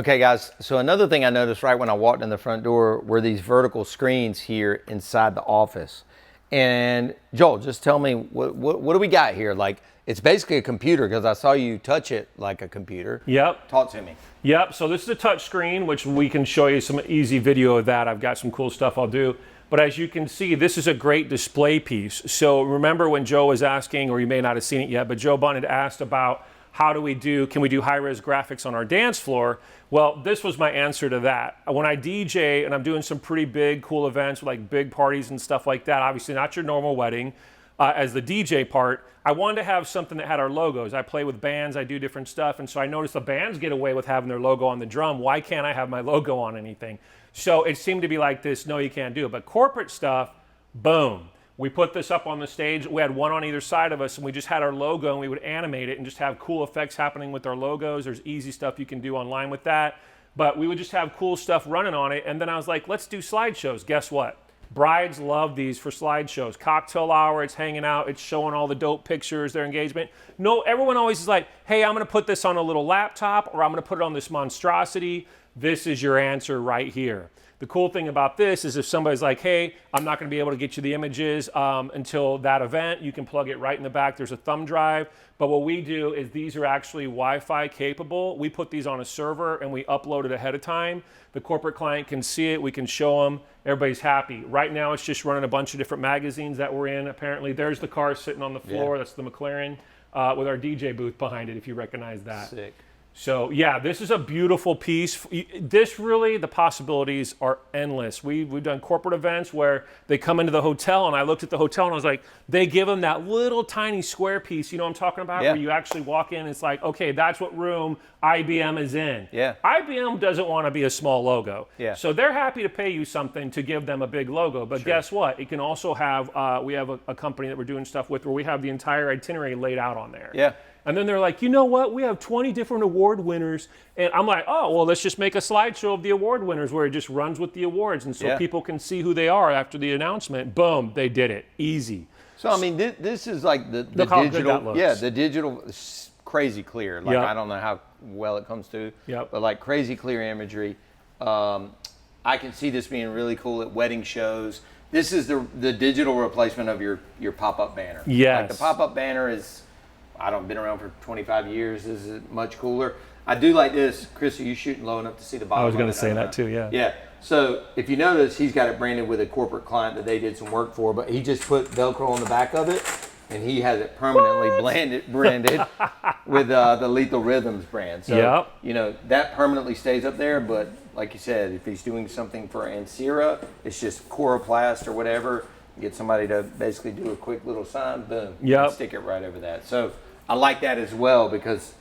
Okay, guys, so another thing I noticed right when I walked in the front door were these vertical screens here inside the office. And Joel, just tell me, what do we got here? Like, it's basically a computer because I saw you touch it like a computer. Yep. Talk to me. Yep, so this is a touch screen, which we can show you some easy video of that. I've got some cool stuff I'll do. But as you can see, this is a great display piece. So remember when Joe was asking, or you may not have seen it yet, but Joe Bunn had asked about can we do high-res graphics on our dance floor? Well, this was my answer to that. When I DJ and I'm doing some pretty big, cool events, like big parties and stuff like that, obviously not your normal wedding, as the DJ part, I wanted to have something that had our logos. I play with bands, I do different stuff, and so I noticed the bands get away with having their logo on the drum. Why can't I have my logo on anything? So it seemed to be like this, no, you can't do it. But corporate stuff, boom. We put this up on the stage. We had one on either side of us, and we just had our logo, and we would animate it and just have cool effects happening with our logos. There's easy stuff you can do online with that. But we would just have cool stuff running on it. And then I was like, let's do slideshows. Guess what? Brides love these for slideshows. Cocktail hour, it's hanging out, it's showing all the dope pictures, their engagement. No, everyone always is like, hey, I'm gonna put this on a little laptop, or I'm gonna put it on this monstrosity. This is your answer right here. The cool thing about this is if somebody's like, hey, I'm not going to be able to get you the images until that event, you can plug it right in the back. There's a thumb drive. But what we do is these are actually Wi-Fi capable. We put these on a server and we upload it ahead of time. The corporate client can see it. We can show them. Everybody's happy. Right now, it's just running a bunch of different magazines that we're in. Apparently, there's the car sitting on the floor. Yeah. That's the McLaren with our DJ booth behind it, if you recognize that. Sick. So yeah, this is a beautiful piece. This really, the possibilities are endless. We've done corporate events where they come into the hotel, and I looked at the hotel and I was like, they give them that little tiny square piece, you know what I'm talking about? Yeah. Where you actually walk in, it's like, okay, that's what room IBM is in. Yeah. IBM doesn't want to be a small logo. Yeah. So they're happy to pay you something to give them a big logo. But guess what? It can also have, we have a company that we're doing stuff with where we have the entire itinerary laid out on there. Yeah. And then they're like, you know what? We have 20 different award winners. And I'm like, oh, well, let's just make a slideshow of the award winners where it just runs with the awards. And so people can see who they are after the announcement. Boom, they did it. Easy. So, I mean, this is like the digital. Yeah, the digital is crazy clear. Like, I don't know how well it comes through, but like crazy clear imagery. I can see this being really cool at wedding shows. This is the digital replacement of your pop-up banner. Yes. Like the pop-up banner is, been around for 25 years. This is much cooler. I do like this. Chris, are you shooting low enough to see the bottom? I was going to say that too, yeah. Yeah. So if you notice, he's got it branded with a corporate client that they did some work for, but he just put Velcro on the back of it, and he has it permanently branded with the Lethal Rhythms brand. So, that permanently stays up there, but like you said, if he's doing something for Ancira, it's just Coroplast or whatever, get somebody to basically do a quick little sign, boom, and stick it right over that. So I like that as well because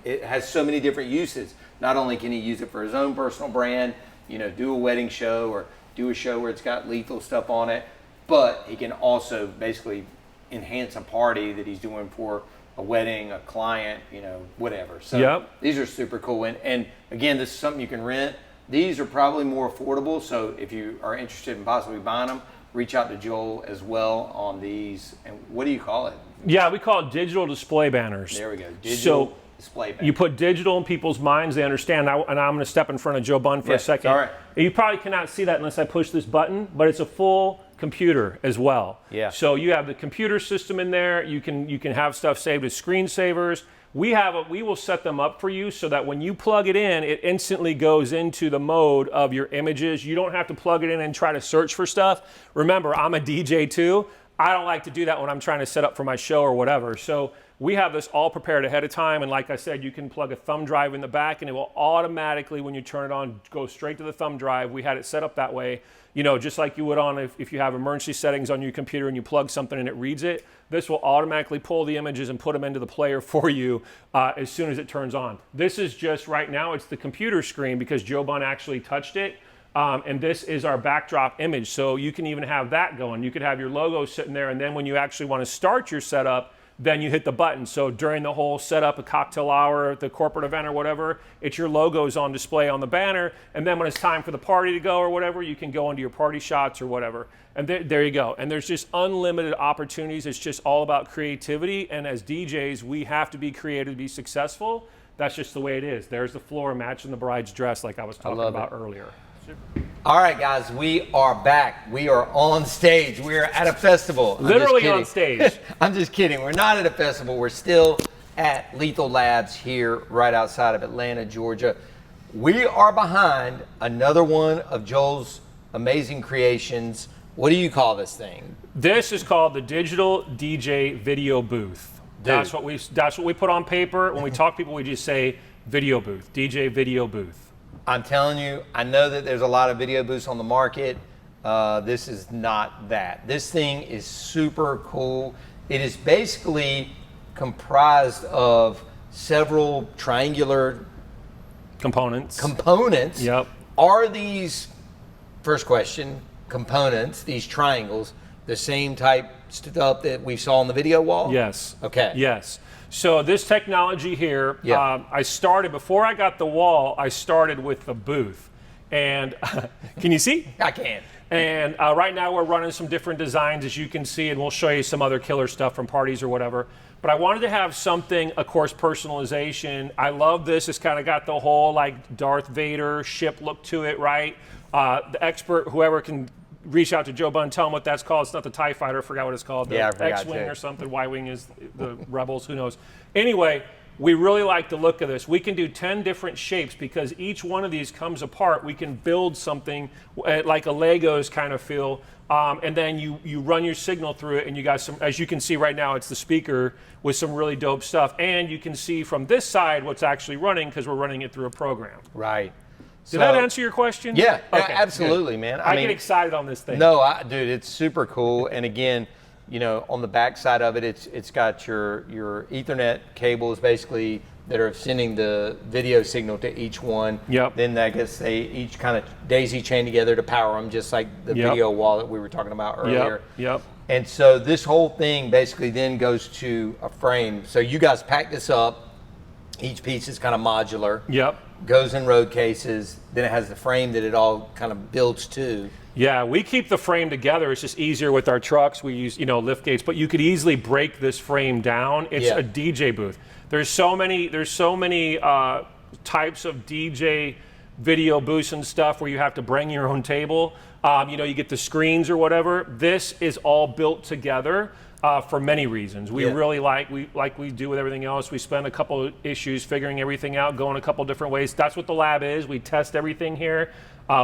it has so many different uses. Not only can he use it for his own personal brand, do a wedding show or do a show where it's got lethal stuff on it, but he can also basically enhance a party that he's doing for a wedding, a client, whatever. So these are super cool. And again, this is something you can rent. These are probably more affordable. So if you are interested in possibly buying them, reach out to Joel as well on these. And what do you call it? Yeah, we call it digital display banners. There we go. Digital display banners. You put digital in people's minds, they understand. And I'm going to step in front of Joe Bunn for a second. All right. You probably cannot see that unless I push this button, but it's a full computer as well. Yeah. So you have the computer system in there. You can have stuff saved as screensavers. We will set them up for you so that when you plug it in, it instantly goes into the mode of your images. You don't have to plug it in and try to search for stuff. Remember, I'm a DJ too. I don't like to do that when I'm trying to set up for my show or whatever. So we have this all prepared ahead of time. And like I said, you can plug a thumb drive in the back and it will automatically, when you turn it on, go straight to the thumb drive. We had it set up that way, just like you would on if you have emergency settings on your computer and you plug something and it reads it. This will automatically pull the images and put them into the player for you as soon as it turns on. This is just right now, it's the computer screen because Joe Bunn actually touched it. And this is our backdrop image. So you can even have that going. You could have your logo sitting there, and then when you actually want to start your setup, then you hit the button. So during the whole setup, a cocktail hour, the corporate event or whatever, it's your logos on display on the banner. And then when it's time for the party to go or whatever, you can go into your party shots or whatever. And there you go. And there's just unlimited opportunities. It's just all about creativity. And as DJs, we have to be creative to be successful. That's just the way it is. There's the floor matching the bride's dress like I was talking about earlier. All right, guys, we are back. We are on stage. We are at a festival. Literally on stage. I'm just kidding. We're not at a festival. We're still at Lethal Labs here right outside of Atlanta, Georgia. We are behind another one of Joel's amazing creations. What do you call this thing? This is called the Digital DJ Video Booth. That's what we put on paper. When we talk to people, we just say video booth, DJ Video Booth. I'm telling you, I know that there's a lot of video booths on the market. This is not that. This thing is super cool. It is basically comprised of several triangular components. Yep. Are these, first question, components, these triangles, the same type stuff that we saw on the video wall? Yes. Okay. Yes. So this technology here, I started, before I got the wall, I started with the booth. And can you see? I can. And right now we're running some different designs, as you can see, and we'll show you some other killer stuff from parties or whatever. But I wanted to have something, of course, personalization. I love this. It's kind of got the whole like Darth Vader ship look to it, right? The expert, whoever can reach out to Joe Bunn, tell him what that's called. It's not the TIE Fighter, I forgot what it's called. The X-Wing or something. Y-Wing is the Rebels, who knows. Anyway, we really like the look of this. We can do 10 different shapes because each one of these comes apart. We can build something like a Legos kind of feel. And then you run your signal through it, and you got some, as you can see right now, it's the speaker with some really dope stuff. And you can see from this side what's actually running because we're running it through a program. Right. Did that answer your question? Yeah, okay, absolutely, good. man. I mean, get excited on this thing. No, dude, it's super cool. And again, you know, on the back side of it, it's got your Ethernet cables basically that are sending the video signal to each one. Yep. Then I guess they each kind of daisy chain together to power them, just like the video wall that we were talking about earlier. Yep. And so this whole thing basically then goes to a frame. So you guys pack this up. Each piece is kind of modular. Yep. Goes in road cases. Then it has the frame that it all kind of builds to. Yeah, we keep the frame together. It's just easier with our trucks. We use, lift gates, but you could easily break this frame down. It's a DJ booth. There's so many types of DJ video booths and stuff where you have to bring your own table. You get the screens or whatever. This is all built together for many reasons. We really like we do with everything else. We spend a couple of issues figuring everything out, going a couple different ways. That's what the lab is. We test everything here.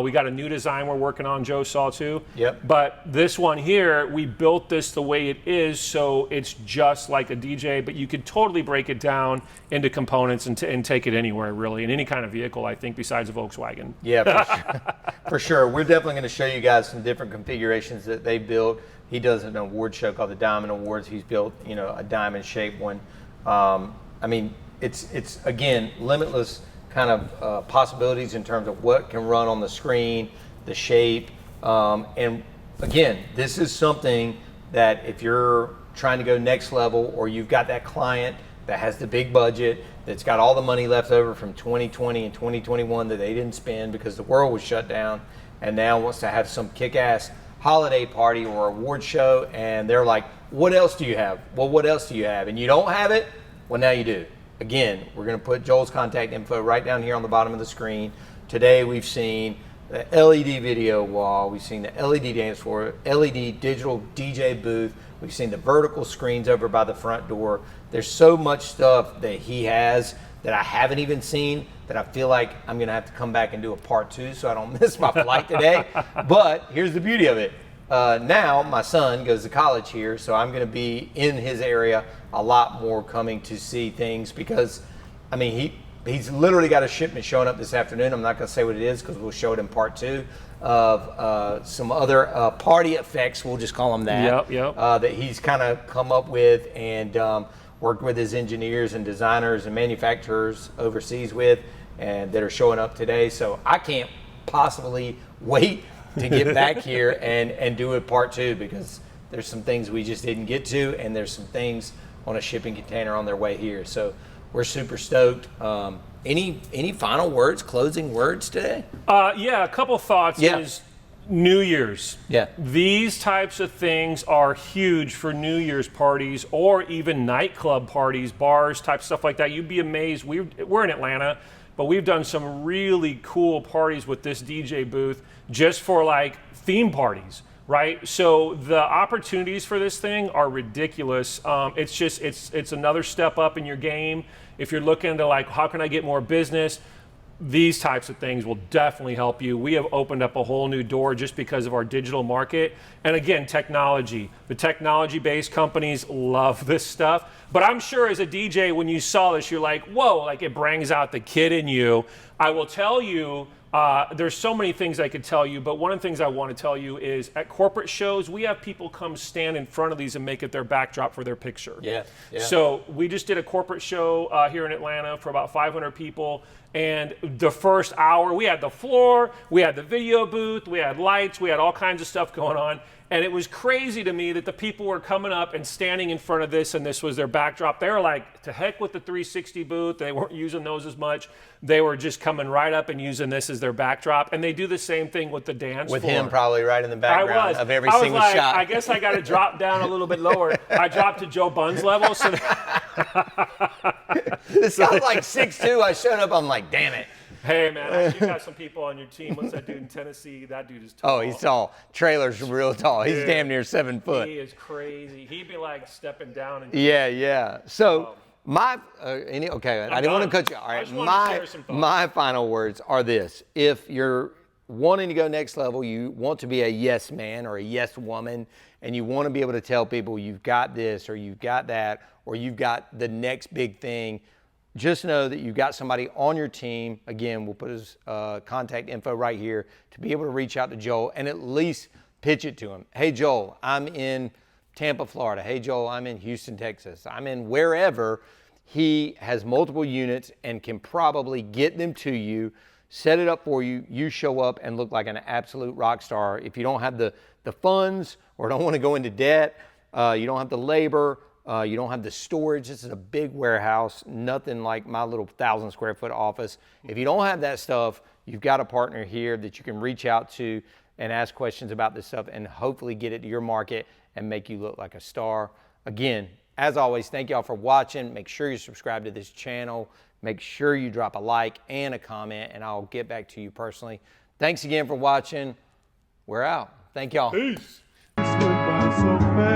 We got a new design we're working on, Joe saw too. Yep. But this one here, we built this the way it is, so it's just like a DJ, but you could totally break it down into components and take it anywhere, really, in any kind of vehicle, I think, besides a Volkswagen. Yeah, for sure. For sure. We're definitely going to show you guys some different configurations that they built. He does an award show called the Diamond Awards. He's built, a diamond-shaped one. I mean, it's again, limitless kind of possibilities in terms of what can run on the screen, the shape, and again, this is something that if you're trying to go next level, or you've got that client that has the big budget, that's got all the money left over from 2020 and 2021 that they didn't spend because the world was shut down, and now wants to have some kick-ass holiday party or award show, and they're like, what else do you have? Well, what else do you have? And you don't have it? Well, now you do. Again, we're going to put Joel's contact info right down here on the bottom of the screen. Today we've seen the LED video wall, we've seen the LED dance floor, LED digital DJ booth, we've seen the vertical screens over by the front door. There's so much stuff that he has that I haven't even seen that I feel like I'm going to have to come back and do a part 2 so I don't miss my flight today. But here's the beauty of it. Now my son goes to college here, so I'm going to be in his area a lot more, coming to see things, because I mean he's literally got a shipment showing up this afternoon. I'm not going to say what it is because we'll show it in part 2 of some other party effects, we'll just call them that. That he's kind of come up with and worked with his engineers and designers and manufacturers overseas with, and that are showing up today. So I can't possibly wait to get back here and do it part 2, because there's some things we just didn't get to, and there's some things on a shipping container on their way here. So we're super stoked. Any final words, closing words today? Yeah, a couple thoughts. Yeah. Is New Year's. Yeah. These types of things are huge for New Year's parties or even nightclub parties, bars, type stuff like that. You'd be amazed. We're in Atlanta, but we've done some really cool parties with this DJ booth just for like theme parties, right? So the opportunities for this thing are ridiculous. It's another step up in your game. If you're looking to like, how can I get more business? These types of things will definitely help you. We have opened up a whole new door just because of our digital market. And again, technology. The technology-based companies love this stuff. But I'm sure as a DJ, when you saw this, you're like, whoa, like it brings out the kid in you. I will tell you, there's so many things I could tell you, but one of the things I want to tell you is at corporate shows, we have people come stand in front of these and make it their backdrop for their picture. Yeah. So we just did a corporate show here in Atlanta for about 500 people. And the first hour, we had the floor, we had the video booth, we had lights, we had all kinds of stuff going on. And it was crazy to me that the people were coming up and standing in front of this, and this was their backdrop. They were like, to heck with the 360 booth. They weren't using those as much. They were just coming right up and using this as their backdrop. And they do the same thing with the dance With floor. him probably right in the background of every single like, shot. I guess I got to drop down a little bit lower. I dropped to Joe Bunn's level. So This guy's like 6'2". I showed up, I'm like, damn it. Hey, man, you got some people on your team. What's that dude in Tennessee? That dude is tall. Oh, he's tall. Trailer's real tall. He's damn near 7 foot. He is crazy. He'd be like stepping down. And Yeah. So I didn't want to cut you. All I right, just wanted to share some thoughts. my final words are this: if you're wanting to go next level, you want to be a yes man or a yes woman, and you want to be able to tell people you've got this or you've got that or you've got the next big thing. Just know that you've got somebody on your team. Again, we'll put his contact info right here to be able to reach out to Joel and at least pitch it to him. Hey, Joel, I'm in Tampa, Florida. Hey, Joel, I'm in Houston, Texas. I'm in wherever. He has multiple units and can probably get them to you, set it up for you. You show up and look like an absolute rock star. If you don't have the funds or don't want to go into debt, you don't have the labor, you don't have the storage. This is a big warehouse, nothing like my little 1,000 square foot office. If you don't have that stuff, you've got a partner here that you can reach out to and ask questions about this stuff and hopefully get it to your market and make you look like a star. Again, as always, thank y'all for watching. Make sure you subscribe to this channel. Make sure you drop a like and a comment, and I'll get back to you personally. Thanks again for watching. We're out. Thank y'all. Peace. This went by so fast.